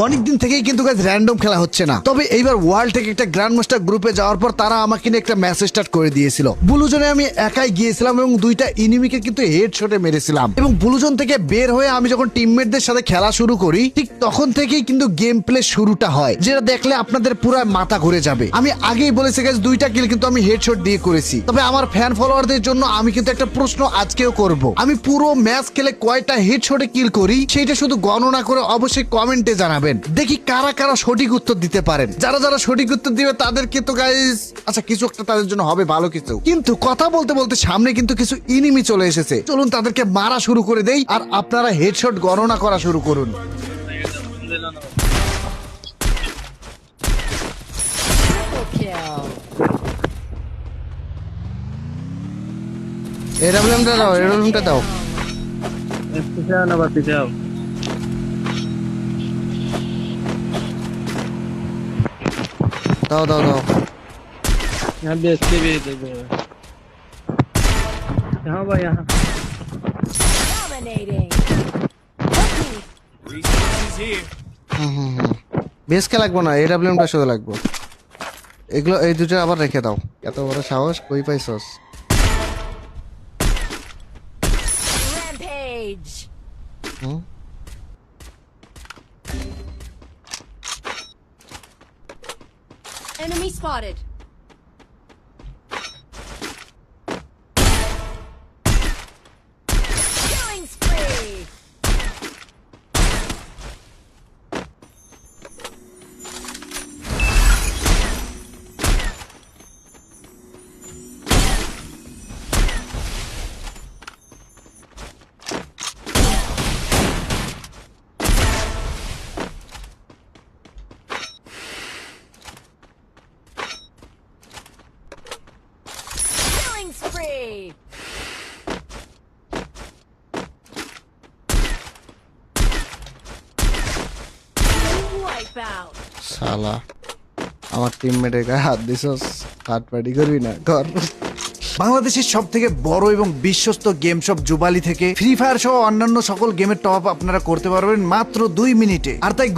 অনেকদিন থেকেই কিন্তু গাইস র্যান্ডম খেলা হচ্ছে না, তবে এইবার ওয়ার্ল্ড থেকে একটা গ্র্যান্ড মাস্টার গ্রুপে যাওয়ার পর তারা আমাকে নিয়ে একটা ম্যাচ স্টার্ট করে দিয়েছিল। ব্লুজনে আমি একাই গিয়েছিলাম এবং দুইটা এনিমিকে কিন্তু হেডশটে মেরেছিলাম, এবং ব্লুজন থেকে বের হয়ে আমি যখন টিমমেটদের সাথে খেলা শুরু করি ঠিক তখন থেকেই কিন্তু গেম প্লে শুরুটা হয়, যেটা দেখলে আপনাদের পুরো মাথা ঘুরে যাবে। আমি আগেই বলেছি গাইস দুইটা কিল কিন্তু আমি হেডশট দিয়ে করেছি। তবে আমার ফ্যান ফলোয়ারদের জন্য আমি কিন্তু একটা প্রশ্ন আজকেও করব, আমি পুরো ম্যাচ খেলে কয়টা হেডশটে কিল করি সেটা শুধু গণনা করে অবশ্যই কমেন্টে জানাবেন। দেখি কারা কারা সঠিক উত্তর দিতে পারেন। যারা যারা সঠিক উত্তর দিবে তাদেরকে তো গাইস আচ্ছা কিছু একটা তাদের জন্য হবে ভালো কিছু। কিন্তু কথা বলতে বলতে সামনে কিন্তু কিছু এনিমি চলে এসেছে, চলুন তাদেরকে মারা শুরু করে দেই আর আপনারা হেডশট গণনা করা শুরু করুন। এডব্লিউএমটা দাও, এডব্লিউএমটা দাও। পিছাও না, আবার পিছাও। দাও দাও দাও। यहाँ बेच के भी दे दो। यहाँ भाई यहाँ। Dominating. বেসকে লাগবো না, এডব্লিউএমটা শুধু লাগবো। এগুলো এই দুটো আবার রেখে দাও। এত বড় সাহস কই পাইছস? Rampage. হুম? Enemy spotted. Killing spree. Killing spree. Wipe out. শালা আমার টিমমেটের গায়ে হাত দিছস, হাত পার্টি করবি না কর। বাংলাদেশের সব থেকে বড় এবং বিশ্বস্ত গেম শপ জুবালি থেকে ফ্রি ফায়ার সহ অন্যান্য সকল গেমের টপ আপ আপনারা করতে পারবেন মাত্র 2 মিনিটে। আর তাই